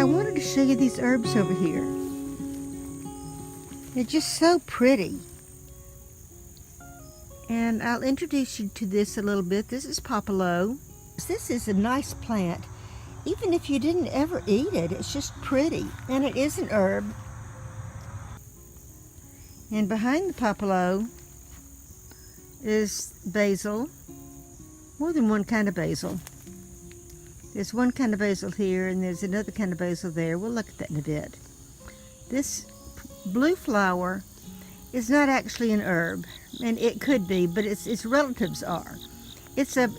I wanted to show you these herbs over here. They're just so pretty. And I'll introduce you to this a little bit. This is Popolo. This is a nice plant. Even if you didn't ever eat it, it's just pretty. And it is an herb. And behind the Popolo is basil. More than one kind of basil. There's one kind of basil here, and there's another kind of basil there. We'll look at that in a bit. This blue flower is not actually an herb, and it could be, but its relatives are. It's an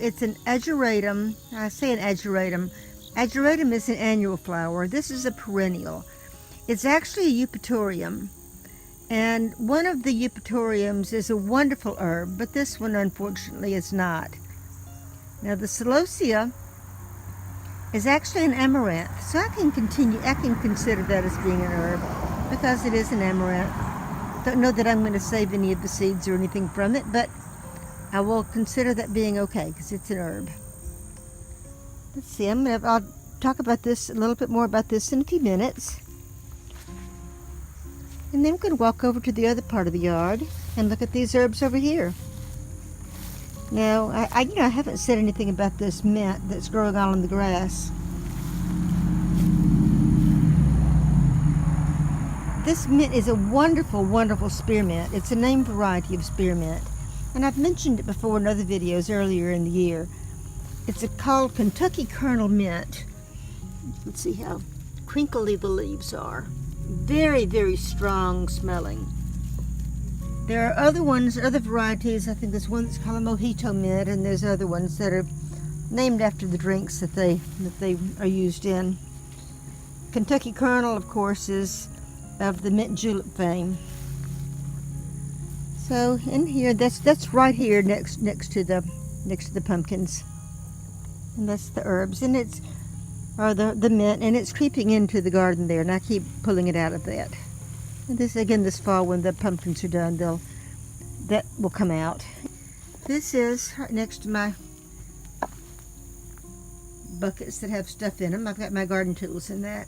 ageratum. I say an ageratum. Ageratum is an annual flower. This is a perennial. It's actually a eupatorium, and one of the eupatoriums is a wonderful herb, but this one unfortunately is not. Now the celosia is actually an amaranth, so I can consider that as being an herb because it is an amaranth. Don't know that I'm going to save any of the seeds or anything from it, but I will consider that being okay because it's an herb. Let's see, I'll talk about this a little bit more about this in a few minutes. And then we're going to walk over to the other part of the yard and look at these herbs over here. Now, I haven't said anything about this mint that's growing all in the grass. This mint is a wonderful, wonderful spearmint. It's a named variety of spearmint. And I've mentioned it before in other videos earlier in the year. It's called Kentucky Kernel Mint. Let's see how crinkly the leaves are. Very, very strong smelling. There are other ones, other varieties. I think there's one that's called a mojito mint, and there's other ones that are named after the drinks that they are used in. Kentucky Kernel, of course, is of the mint julep fame. So in here, that's right here next to the pumpkins, and that's the herbs, and the mint, and it's creeping into the garden there, and I keep pulling it out of that. And this fall, when the pumpkins are done, that will come out. This is right next to my buckets that have stuff in them. I've got my garden tools in that.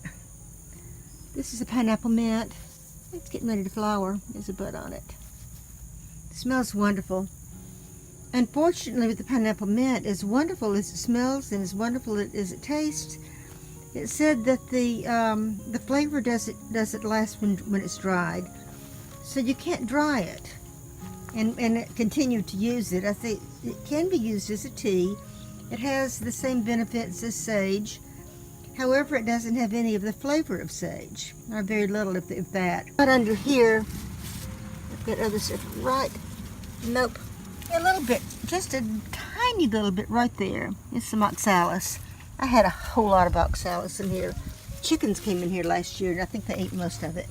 This is a pineapple mint. It's getting ready to flower. There's a bud on it. It smells wonderful. Unfortunately, with the pineapple mint, as wonderful as it smells and as wonderful as it tastes, it said that the flavor doesn't last when it's dried, so you can't dry it and continue to use it. I think it can be used as a tea. It has the same benefits as sage. However, it doesn't have any of the flavor of sage, or very little, if that. But under here, I've got other stuff right. Nope, a little bit, just a tiny little bit right there. It's some oxalis. I had a whole lot of oxalis in here. Chickens came in here last year, and I think they ate most of it.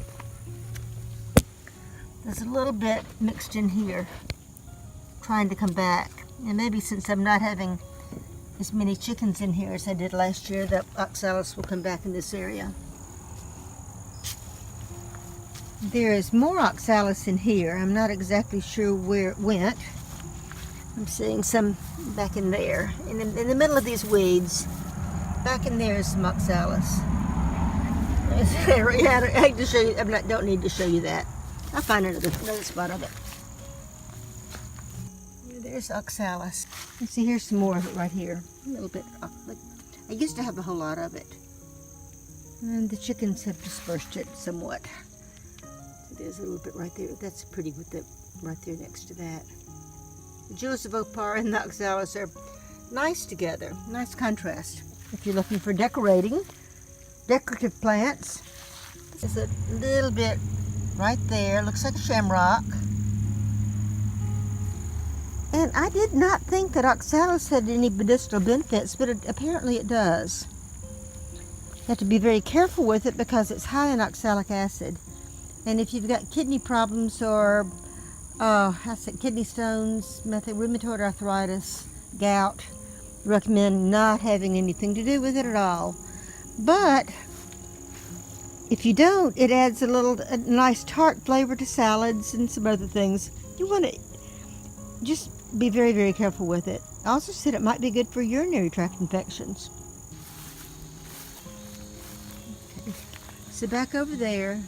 There's a little bit mixed in here, trying to come back. And maybe since I'm not having as many chickens in here as I did last year, that oxalis will come back in this area. There is more oxalis in here. I'm not exactly sure where it went. I'm seeing some back in there. In the middle of these weeds, back in there is some oxalis. I hate to show you. Don't need to show you that. I'll find another spot of it. There's oxalis. You see, here's some more of it right here. A little bit. I used to have a whole lot of it, and the chickens have dispersed it somewhat. So there's a little bit right there. That's pretty with the right there next to that. The jewels of opar and the oxalis are nice together. Nice contrast. If you're looking for decorative plants, there's a little bit right there. Looks like a shamrock. And I did not think that oxalis had any medicinal benefits, but apparently it does. You have to be very careful with it because it's high in oxalic acid. And if you've got kidney problems or kidney stones, rheumatoid arthritis, gout, recommend not having anything to do with it at all. But if you don't, it adds a nice tart flavor to salads and some other things. You want to just be very, very careful with it. I also said it might be good for urinary tract infections. So back over there,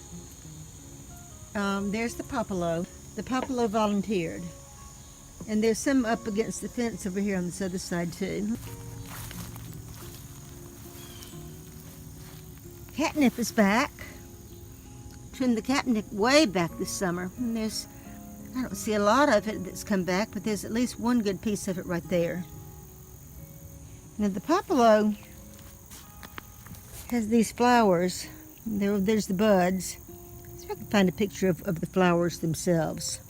there's the Popolo. The Popolo volunteered. And there's some up against the fence over here on this other side too. Catnip is back. Trimmed the catnip way back this summer. And I don't see a lot of it that's come back, but there's at least one good piece of it right there. Now the Popolo has these flowers. There's the buds. See if I can find a picture of the flowers themselves.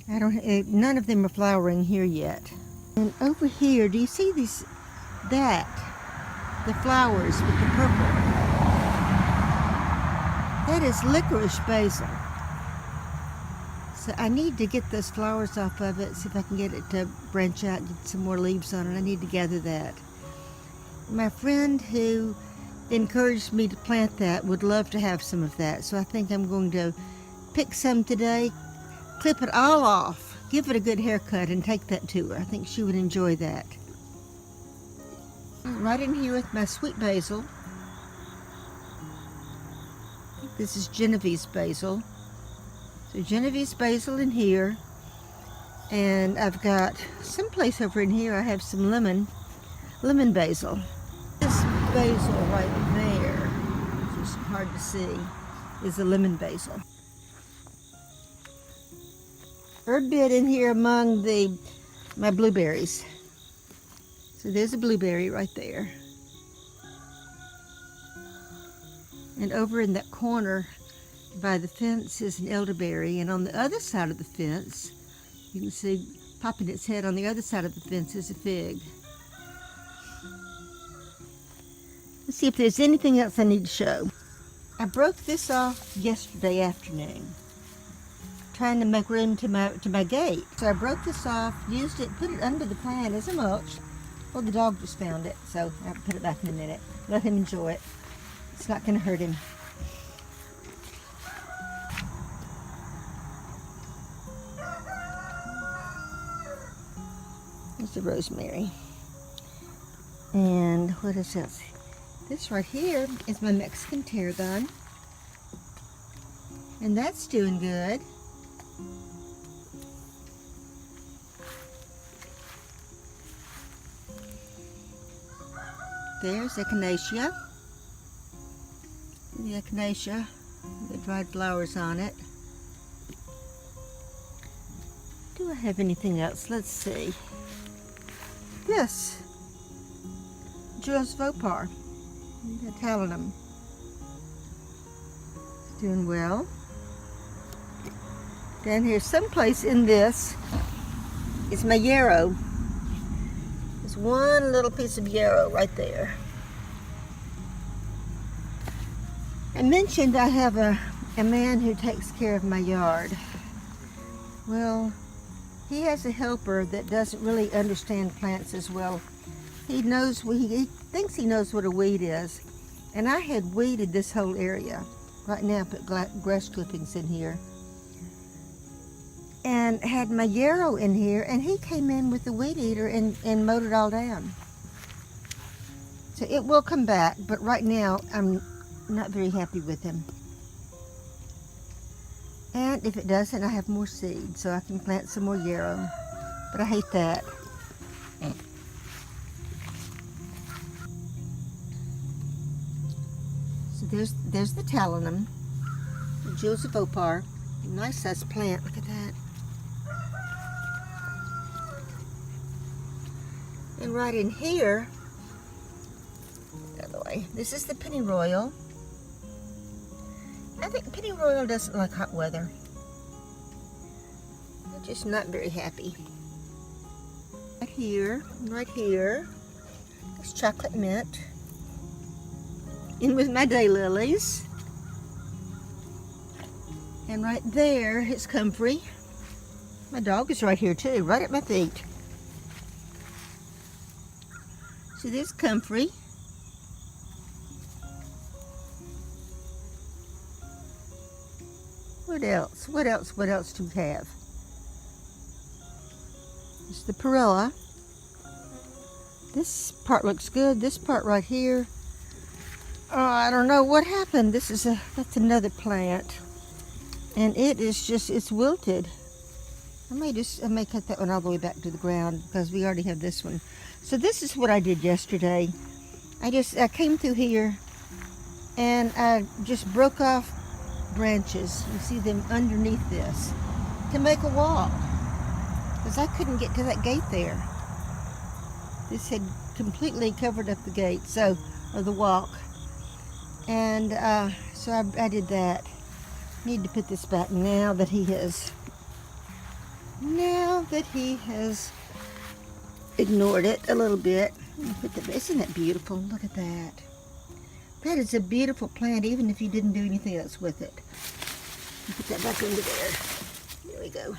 None of them are flowering here yet. And over here, do you see the flowers with the purple? That is Licorice Basil. So I need to get those flowers off of it, see if I can get it to branch out and get some more leaves on it. I need to gather that. My friend who encouraged me to plant that would love to have some of that, so I think I'm going to pick some today, clip it all off, give it a good haircut, and take that to her. I think she would enjoy that. Right in here with my sweet basil. This is Genovese basil. So Genovese basil in here, and I've got someplace over in here I have some lemon basil. This basil right there, which is hard to see, is a lemon basil. Herb bed in here among my blueberries. So there's a blueberry right there. And over in that corner by the fence is an elderberry, and on the other side of the fence, you can see popping its head on the other side of the fence is a fig. Let's see if there's anything else I need to show. I broke this off yesterday afternoon, trying to make room to my gate. So I broke this off, used it, put it under the plant as a mulch. Well, the dog just found it, so I'll put it back in a minute. Let him enjoy it. It's not going to hurt him. There's the rosemary. And what is this? This right here is my Mexican Tarragon. And that's doing good. There's Echinacea. The Echinacea, the dried flowers on it. Do I have anything else? Let's see. This, Jules Vopar, the Talinum. It's doing well. Down here, someplace in this, is my yarrow. There's one little piece of yarrow right there. I mentioned I have a man who takes care of my yard. Well, he has a helper that doesn't really understand plants as well. He thinks he knows what a weed is. And I had weeded this whole area. Right now I put grass clippings in here. And had my yarrow in here, and he came in with the weed eater and mowed it all down. So it will come back, but right now I'm not very happy with him. And if it doesn't, I have more seed, so I can plant some more yarrow. But I hate that. So there's the Talinum, the Jules Vopar. Nice size plant, look at that. And right in here, the other way, this is the pennyroyal. I think pennyroyal doesn't like hot weather. They're just not very happy. Right here, is chocolate mint. In with my daylilies. And right there is comfrey. My dog is right here too, right at my feet. So there's comfrey. What else? What else do we have? It's the Perilla. This part looks good. This part right here, I don't know what happened. That's another plant. And it's wilted. I may cut that one all the way back to the ground because we already have this one. So this is what I did yesterday. I came through here and I just broke off branches. You see them underneath this to make a wall because I couldn't get to that gate there. This had completely covered up the gate, or the walk. And so I did that. Need to put this back now that he has ignored it a little bit. Isn't that beautiful? Look at that. That is a beautiful plant, even if you didn't do anything else with it. Put that back into there. There we go.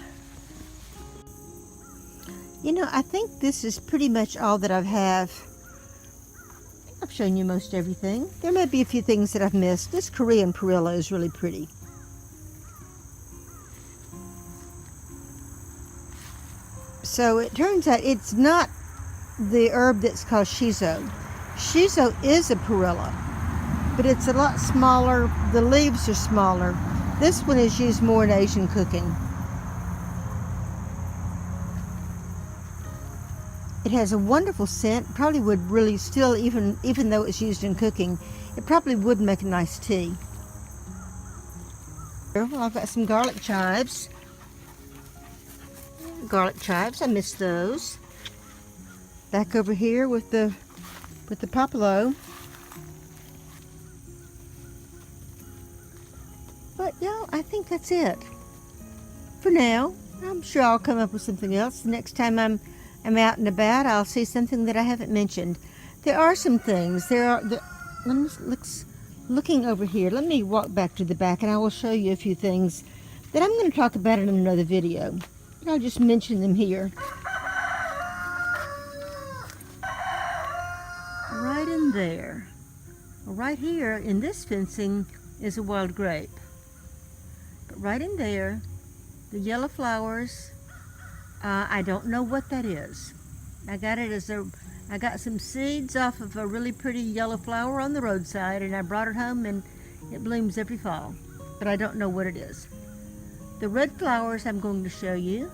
You know, I think this is pretty much all that I have. I've shown you most everything. There may be a few things that I've missed. This Korean Perilla is really pretty. So it turns out it's not the herb that's called shiso. Shiso is a Perilla, but it's a lot smaller. The leaves are smaller. This one is used more in Asian cooking. It has a wonderful scent. Probably would really still, even though it's used in cooking, it probably would make a nice tea. Well, I've got some garlic chives. I missed those. Back over here with the Popolo. But yeah, I think that's it for now. I'm sure I'll come up with something else. The next time I'm out and about, I'll see something that I haven't mentioned. There are some things. Looking over here. Let me walk back to the back and I will show you a few things that I'm going to talk about in another video. But I'll just mention them here. Right in there. Right here in this fencing is a wild grape. But right in there, the yellow flowers, I don't know what that is. I got some seeds off of a really pretty yellow flower on the roadside, and I brought it home, and it blooms every fall. But I don't know what it is. The red flowers I'm going to show you,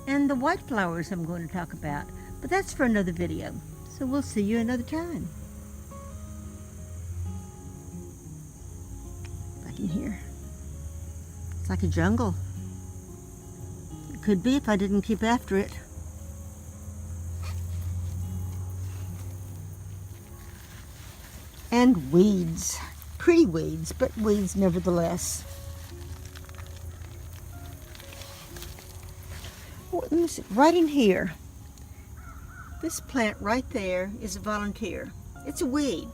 and the white flowers I'm going to talk about. But that's for another video. So we'll see you another time. Back in here. It's like a jungle. It could be if I didn't keep after it. And weeds. Pretty weeds, but weeds nevertheless. Oh, let me see. Right in here. This plant right there is a volunteer. It's a weed.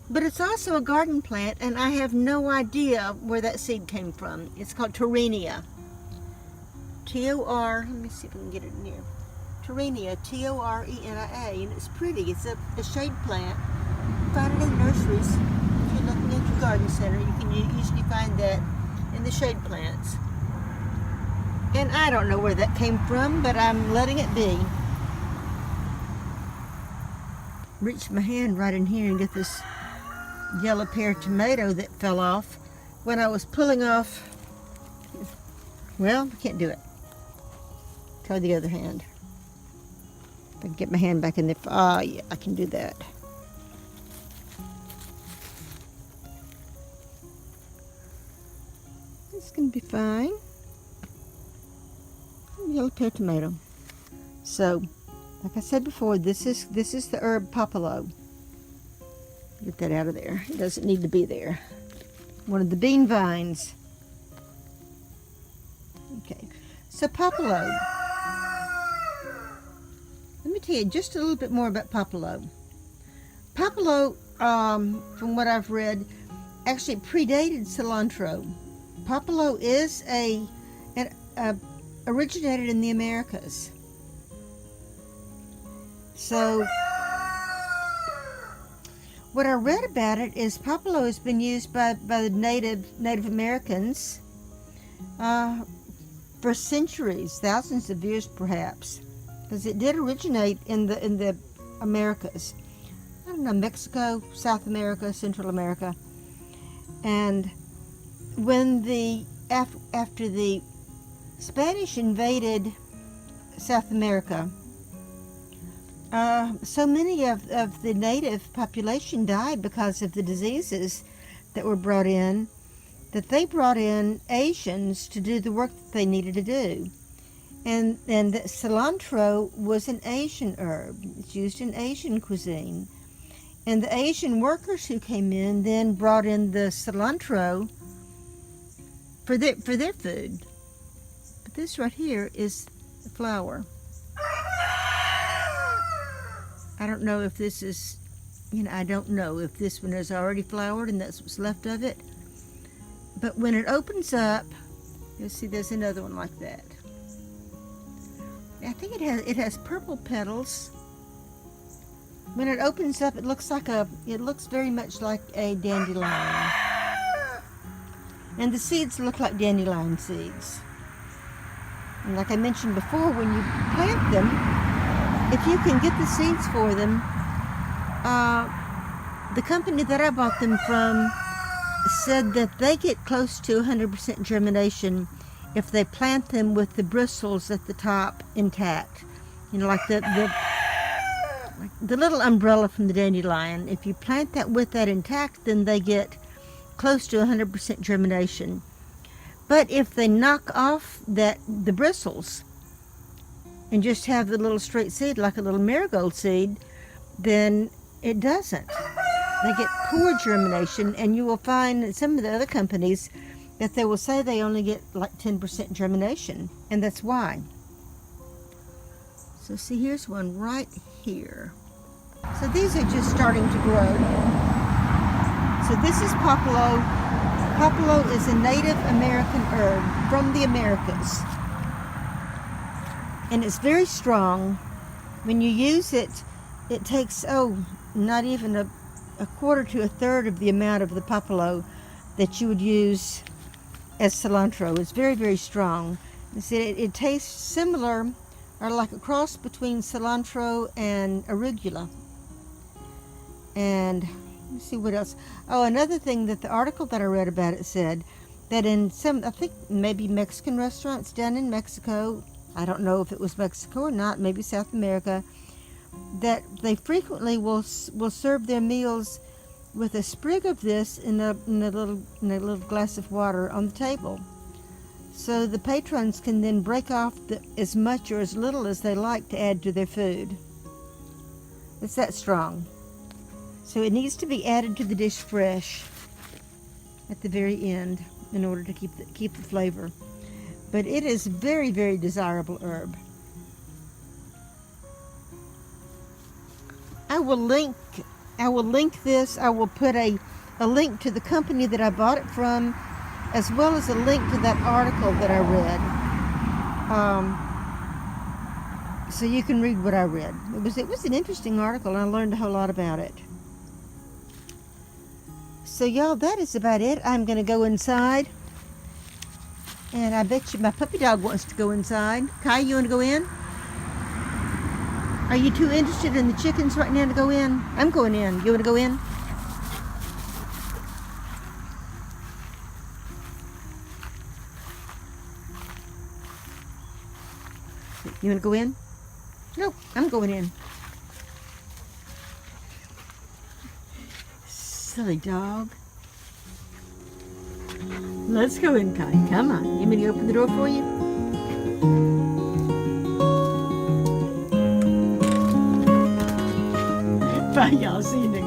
But it's also a garden plant, and I have no idea where that seed came from. It's called Torrenia. T-O-R, let me see if I can get it in here. Torrenia, T-O-R-E-N-I-A, and it's pretty. It's a shade plant. You can find it in nurseries. If you're looking at your garden center, you can usually find that in the shade plants. And I don't know where that came from, but I'm letting it be. Reach my hand right in here and get this yellow pear tomato that fell off when I was pulling off. Well, I can't do it. Try the other hand. If I can get my hand back in there. Ah, yeah, I can do that. It's gonna be fine. Yellow pear tomato. So, like I said before, this is the herb Popolo. Get that out of there. It doesn't need to be there. One of the bean vines. Okay, so Popolo. Let me tell you just a little bit more about Popolo. Popolo, from what I've read, actually predated cilantro. Popolo is originated in the Americas. So, what I read about it is Popolo has been used by the Native Americans for centuries, thousands of years perhaps, because it did originate in the Americas. I don't know, Mexico, South America, Central America. And when after the Spanish invaded South America, so many of the native population died because of the diseases that were brought in, that they brought in Asians to do the work that they needed to do. And the cilantro was an Asian herb. It's used in Asian cuisine. And the Asian workers who came in then brought in the cilantro for their food. But this right here is the flower. I don't know if this is, I don't know if this one is already flowered and that's what's left of it. But when it opens up, you'll see there's another one like that. I think it has purple petals. When it opens up, it looks very much like a dandelion. And the seeds look like dandelion seeds. And like I mentioned before, when you plant them, if you can get the seeds for them, the company that I bought them from said that they get close to 100% germination if they plant them with the bristles at the top intact. Like the little umbrella from the dandelion. If you plant that with that intact, then they get close to 100% germination. But if they knock off the bristles and just have the little straight seed, like a little marigold seed, then it doesn't. They get poor germination, and you will find in some of the other companies that they will say they only get like 10% germination, and that's why. So see, here's one right here. So these are just starting to grow. So this is Popolo. Popolo is a Native American herb from the Americas. And it's very strong. When you use it, it takes, not even a quarter to a third of the amount of the Popolo that you would use as cilantro. It's very, very strong. You see, it tastes similar, or like a cross between cilantro and arugula. And let's see what else. Oh, another thing that the article that I read about it said that in some, I think maybe Mexican restaurants down in Mexico, I don't know if it was Mexico or not, maybe South America, that they frequently will serve their meals with a sprig of this in a little glass of water on the table. So the patrons can then break off as much or as little as they like to add to their food. It's that strong. So it needs to be added to the dish fresh at the very end in order to keep the flavor. But it is a very, very desirable herb. I will link this. I will put a link to the company that I bought it from, as well as a link to that article that I read. So you can read what I read. It was an interesting article, and I learned a whole lot about it. So y'all, that is about it. I'm going to go inside. And I bet you my puppy dog wants to go inside. Kai, you want to go in? Are you too interested in the chickens right now to go in? I'm going in. You want to go in? You want to go in? No, I'm going in. Silly dog. Let's go in, Kai. Come on. You want me to open the door for you? Bye, y'all. See you next time.